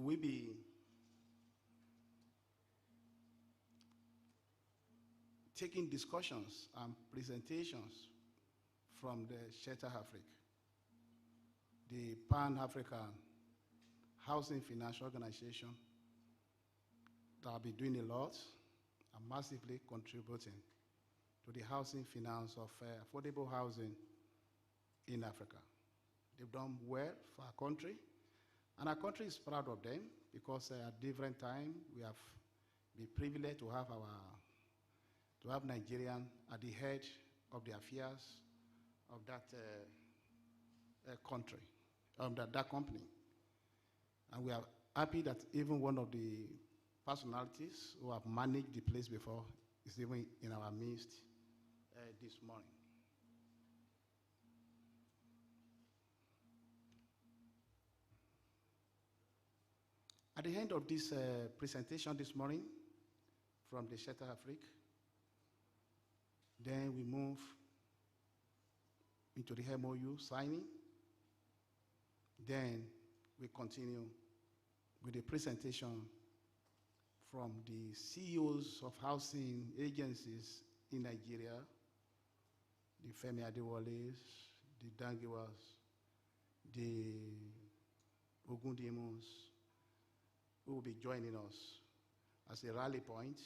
will be taking discussions and presentations from the Shelter Africa, the Pan-African Housing Financial Organization that will be doing a lot and massively contributing to the housing finance of affordable housing in Africa. They've done well for our country, and our country is proud of them because at different times we have been privileged to have Nigerian at the head of the affairs of that country, that company. And we are happy that even one of the personalities who have managed the place before is even in our midst this morning. At the end of this presentation this morning from the Shelter Africa, then we move into the MOU signing. Then we continue with the presentation from the CEOs of housing agencies in Nigeria, the Femi Adewoles, the Dangiwas, the Ogundimus, who will be joining us as a rally point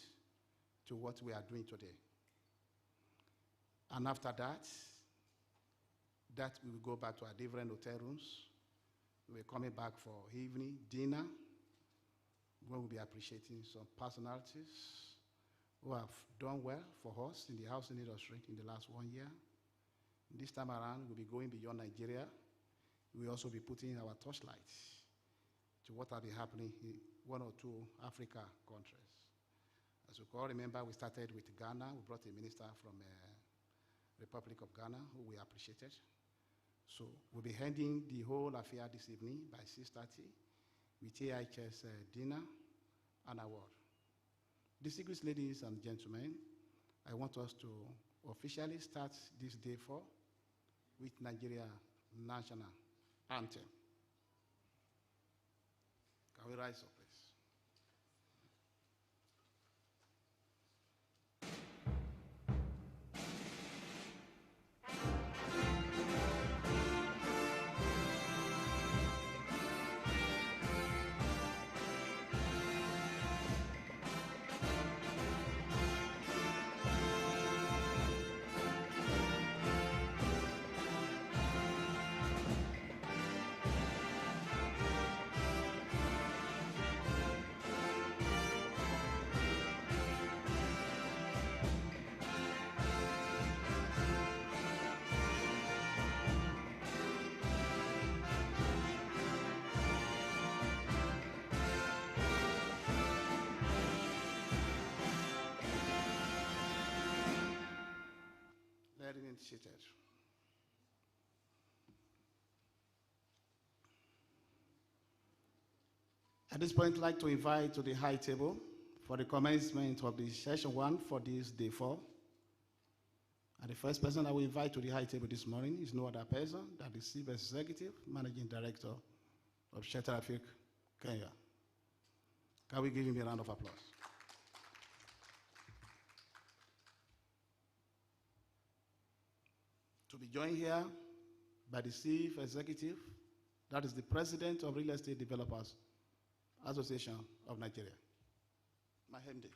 to what we are doing today. And after that we will go back to our different hotel rooms. We're coming back for evening dinner, where we'll be appreciating some personalities who have done well for us in the housing industry in the last 1 year. This time around, we'll be going beyond Nigeria. We'll also be putting our torchlight to what will be happening in 1 or 2 Africa countries. As you all remember, we started with Ghana. We brought a minister from Republic of Ghana, who we appreciated. So we'll be ending the whole affair this evening by 6:30 with AHS dinner and award. Distinguished ladies and gentlemen, I want us to officially start this day 4 with Nigeria National Anthem. Can we rise up, please? Seated. At this point, I'd like to invite to the high table for the commencement of the session 1 for this day 4. And the first person I will invite to the high table this morning is no other person than the Chief Executive Managing Director of Shelter Africa, Kenya. Can we give him a round of applause? To be joined here by the Chief Executive, that is the President of Real Estate Developers Association of Nigeria, Mahemde.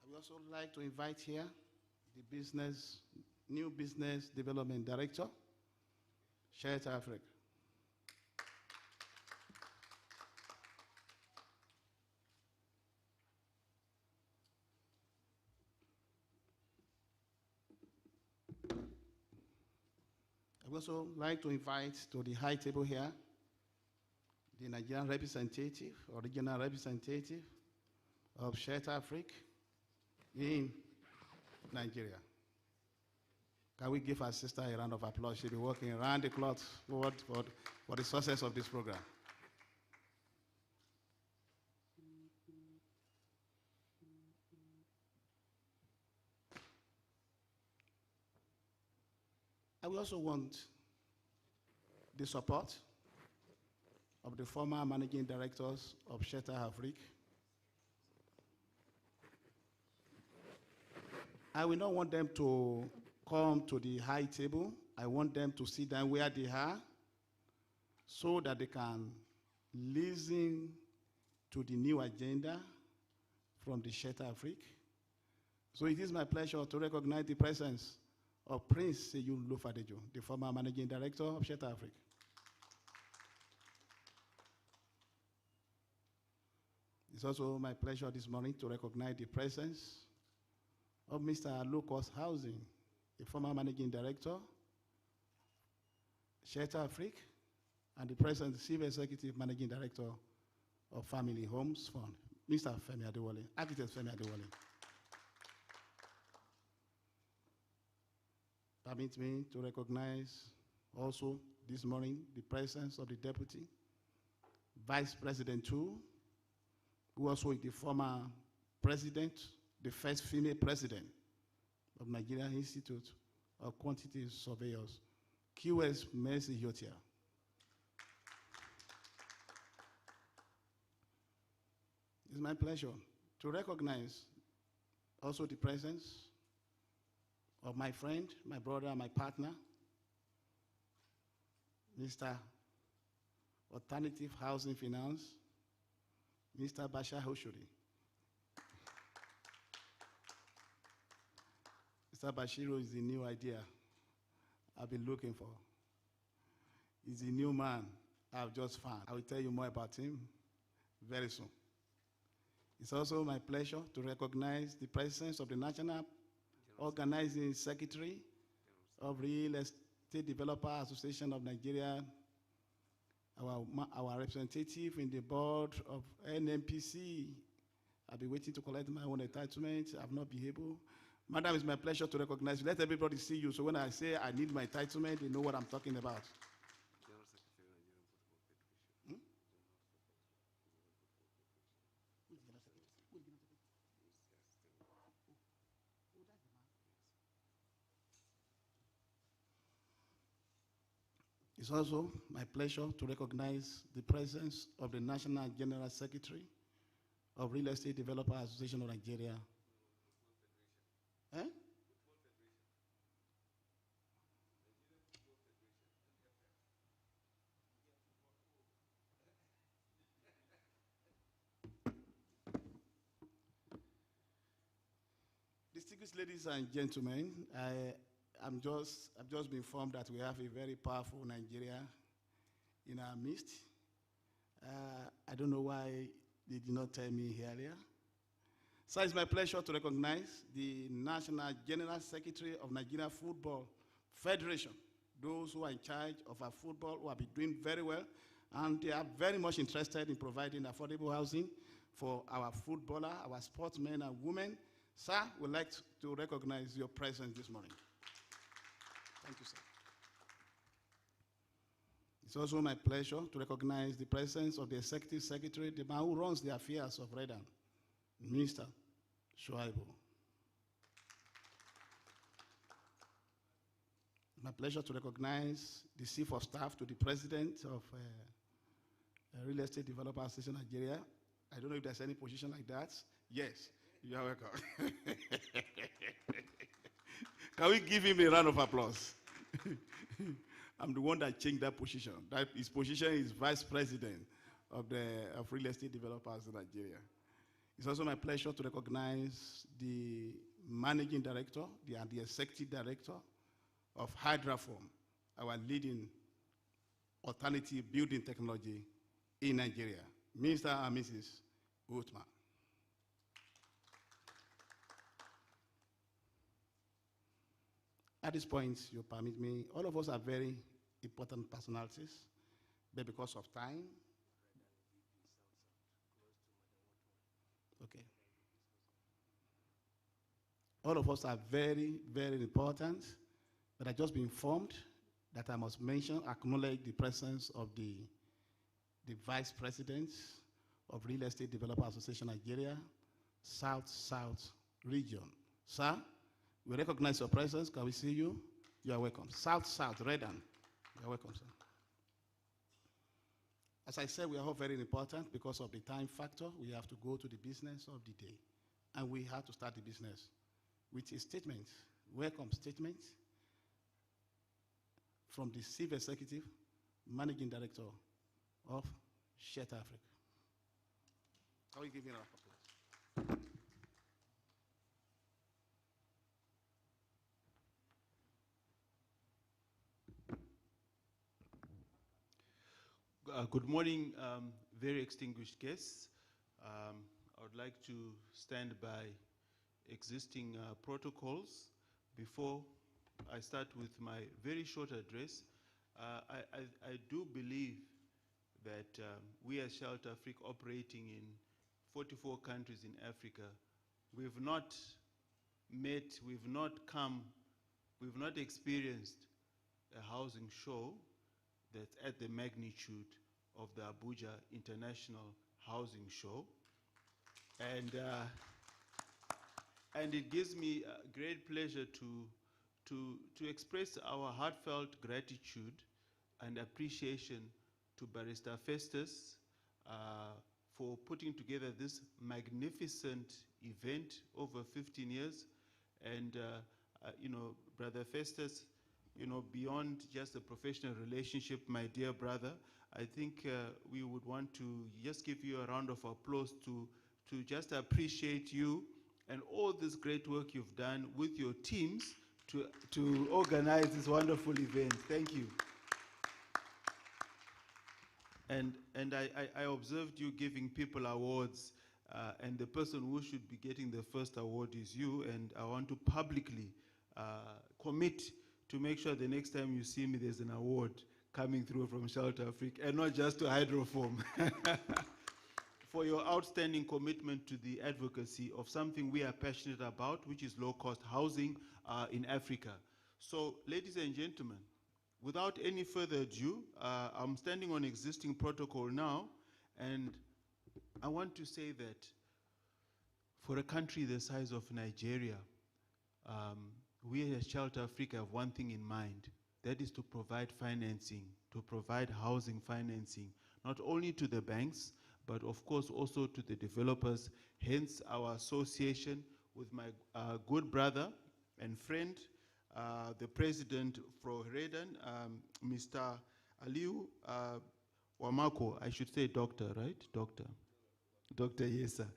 We also like to invite here the new business development director, Shelter Africa. I would also like to invite to the high table here the Nigerian representative, or regional representative of Shelter Africa in Nigeria. Can we give our sister a round of applause? She'll be working around the clock for the success of this program. I will also want the support of the former managing directors of Shelter Africa. I will not want them to come to the high table. I want them to sit down where they are so that they can listen to the new agenda from the Shelter Africa. So it is my pleasure to recognize the presence of Prince Seyoun Lofadejo, the former managing director of Shelter Africa. It's also my pleasure this morning to recognize the presence of Mr. Low-Cost Housing, the former managing director, Shelter Africa, and the present chief executive managing director of Family Homes Fund, Mr. Femi Adewale, Architect Femi Adewale. Permit me to recognize also this morning the presence of the Deputy Vice President too, who also is the former president, the first female president of Nigerian Institute of Quantity Surveyors, QS Mercy Yotia. It's my pleasure to recognize also the presence of my friend, my brother, my partner, Mr. Alternative Housing Finance, Mr. Bashar Hoshuri. Mr. Bashiru is the new idea I've been looking for. He's a new man I've just found. I will tell you more about him very soon. It's also my pleasure to recognize the presence of the National Organizing Secretary of Real Estate Developer Association of Nigeria, our representative in the board of NMPC. I've been waiting to collect my own entitlement. I've not been able. Madam, it's my pleasure to recognize you. Let everybody see you, so when I say I need my entitlement, they know what I'm talking about. It's also my pleasure to recognize the presence of the National General Secretary of Real Estate Developer Association of Nigeria. Eh? Distinguished ladies and gentlemen, I've just been informed that we have a very powerful Nigeria in our midst. I don't know why they did not tell me earlier. So it's my pleasure to recognize the National General Secretary of Nigeria Football Federation, those who are in charge of our football, who have been doing very well, and they are very much interested in providing affordable housing for our footballer, our sportsmen and women. Sir, we'd like to recognize your presence this morning. Thank you, sir. It's also my pleasure to recognize the presence of the Executive Secretary, the man who runs the affairs of Redan, Mr. Shuaibu. My pleasure to recognize the Chief of Staff to the President of Real Estate Developer Association Nigeria. I don't know if there's any position like that. Yes, you are welcome. Can we give him a round of applause? I'm the one that changed that position. His position is Vice President of Real Estate Developers in Nigeria. It's also my pleasure to recognize the Managing Director, the Executive Director of Hydraform, our leading alternative building technology in Nigeria, Mr. and Mrs. Utman. At this point, you permit me, all of us are very important personalities, but because of time, Okay. All of us are very, very important, but I just been informed that I must mention, acknowledge the presence of the Vice President of Real Estate Developer Association Nigeria, South region. Sir, we recognize your presence. Can we see you? You are welcome. South, Redan. You are welcome, sir. As I said, we are all very important because of the time factor. We have to go to the business of the day. And we have to start the business with a statement, welcome statement from the Chief Executive, Managing Director of Shet Africa. Can we give him a round of applause? Good morning, very extinguished guests. I would like to stand by existing protocols. Before I start with my very short address, I do believe that we as Shelter Africa, operating in 44 countries in Africa, we've not met, we've not experienced a housing show that's at the magnitude of the Abuja International Housing Show. And it gives me great pleasure to express our heartfelt gratitude and appreciation to Barrister Festus for putting together this magnificent event over 15 years. And, you know, Brother Festus, you know, beyond just a professional relationship, my dear brother, I think we would want to just give you a round of applause to just appreciate you and all this great work you've done with your teams to organize this wonderful event. Thank you. And I observed you giving people awards, and the person who should be getting the first award is you, and I want to publicly commit to make sure the next time you see me, there's an award coming through from Shelter Africa, and not just to Hydroform, for your outstanding commitment to the advocacy of something we are passionate about, which is low-cost housing in Africa. So, ladies and gentlemen, without any further ado, I'm standing on existing protocol now, and I want to say that for a country the size of Nigeria, we as Shelter Africa have one thing in mind, that is to provide financing, to provide housing financing, not only to the banks, but of course also to the developers, hence our association with my good brother and friend, the president for Redan, Mr. Aliu Wamako, I should say doctor, right? Doctor, yes, sir.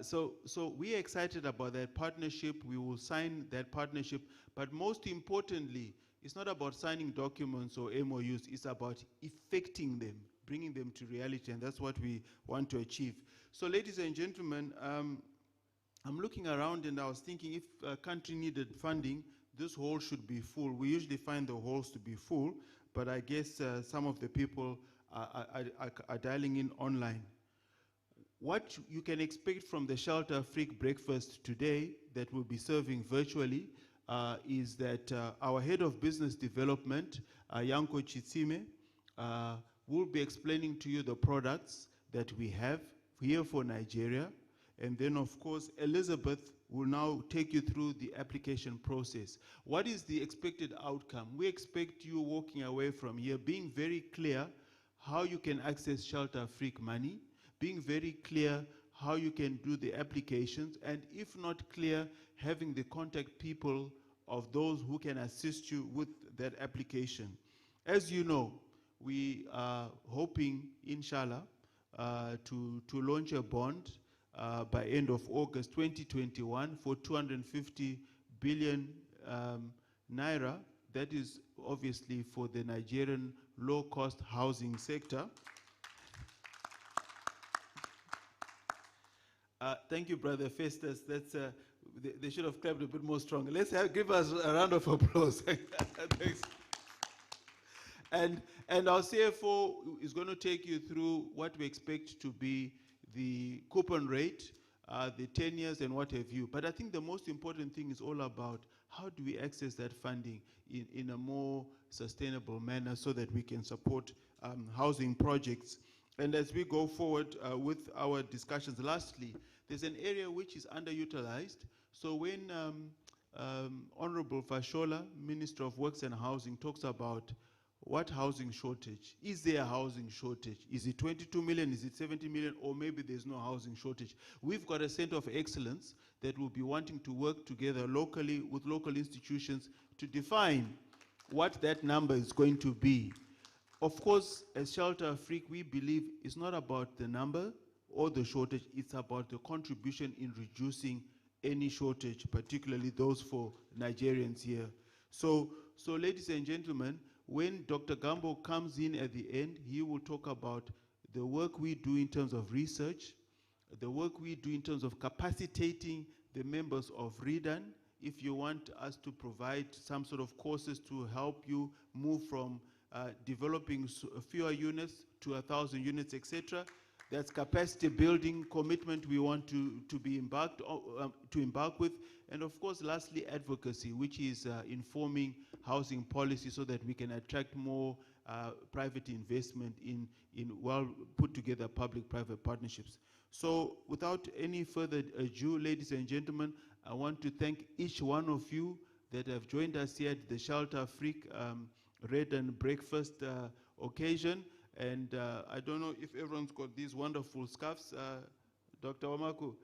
So we're excited about that partnership. We will sign that partnership. But most importantly, it's not about signing documents or MOUs. It's about effecting them, bringing them to reality, and that's what we want to achieve. So ladies and gentlemen, I'm looking around and I was thinking if a country needed funding, this hall should be full. We usually find the halls to be full, but I guess some of the people are dialing in online. What you can expect from the Shelter Africa breakfast today that we'll be serving virtually is that our head of business development, Yanko Chitsime, will be explaining to you the products that we have here for Nigeria. And then, of course, Elizabeth will now take you through the application process. What is the expected outcome? We expect you walking away from here being very clear how you can access Shelter Africa money, being very clear how you can do the applications, and if not clear, having the contact people of those who can assist you with that application. As you know, we are hoping, inshallah, to launch a bond by end of August 2021 for 250 billion naira. That is obviously for the Nigerian low-cost housing sector. Thank you, Brother Festus. That's, they should have clapped a bit more strongly. Let's give us a round of applause. Thanks. And our CFO is going to take you through what we expect to be the coupon rate the 10 years and what have you. But I think the most important thing is all about how do we access that funding in a more sustainable manner so that we can support housing projects. And as we go forward with our discussions, lastly, there's an area which is underutilized. So when Honorable Fashola, Minister of Works and Housing, talks about what housing shortage? Is there a housing shortage? Is it 22 million? Is it 70 million? Or maybe there's no housing shortage. We've got a center of excellence that will be wanting to work together locally with local institutions to define what that number is going to be. Of course, as Shelter Afrique, we believe it's not about the number or the shortage, it's about the contribution in reducing any shortage, particularly those for Nigerians here. So ladies and gentlemen, when Dr. Gambo comes in at the end, he will talk about the work we do in terms of research, the work we do in terms of capacitating the members of REDAN. If you want us to provide some sort of courses to help you move from developing fewer units to 1,000 units, etc., that's capacity building commitment we want to be embark with. And of course, lastly, advocacy, which is informing housing policy so that we can attract more private investment in well put together public-private partnerships. So without any further ado, ladies and gentlemen, I want to thank each one of you that have joined us here at the Shelter Afrique Red and Breakfast occasion. And I don't know if everyone's got these wonderful scarves. Dr. Wamaku,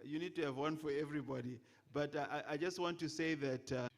you need to have one for everybody. But I just want to say that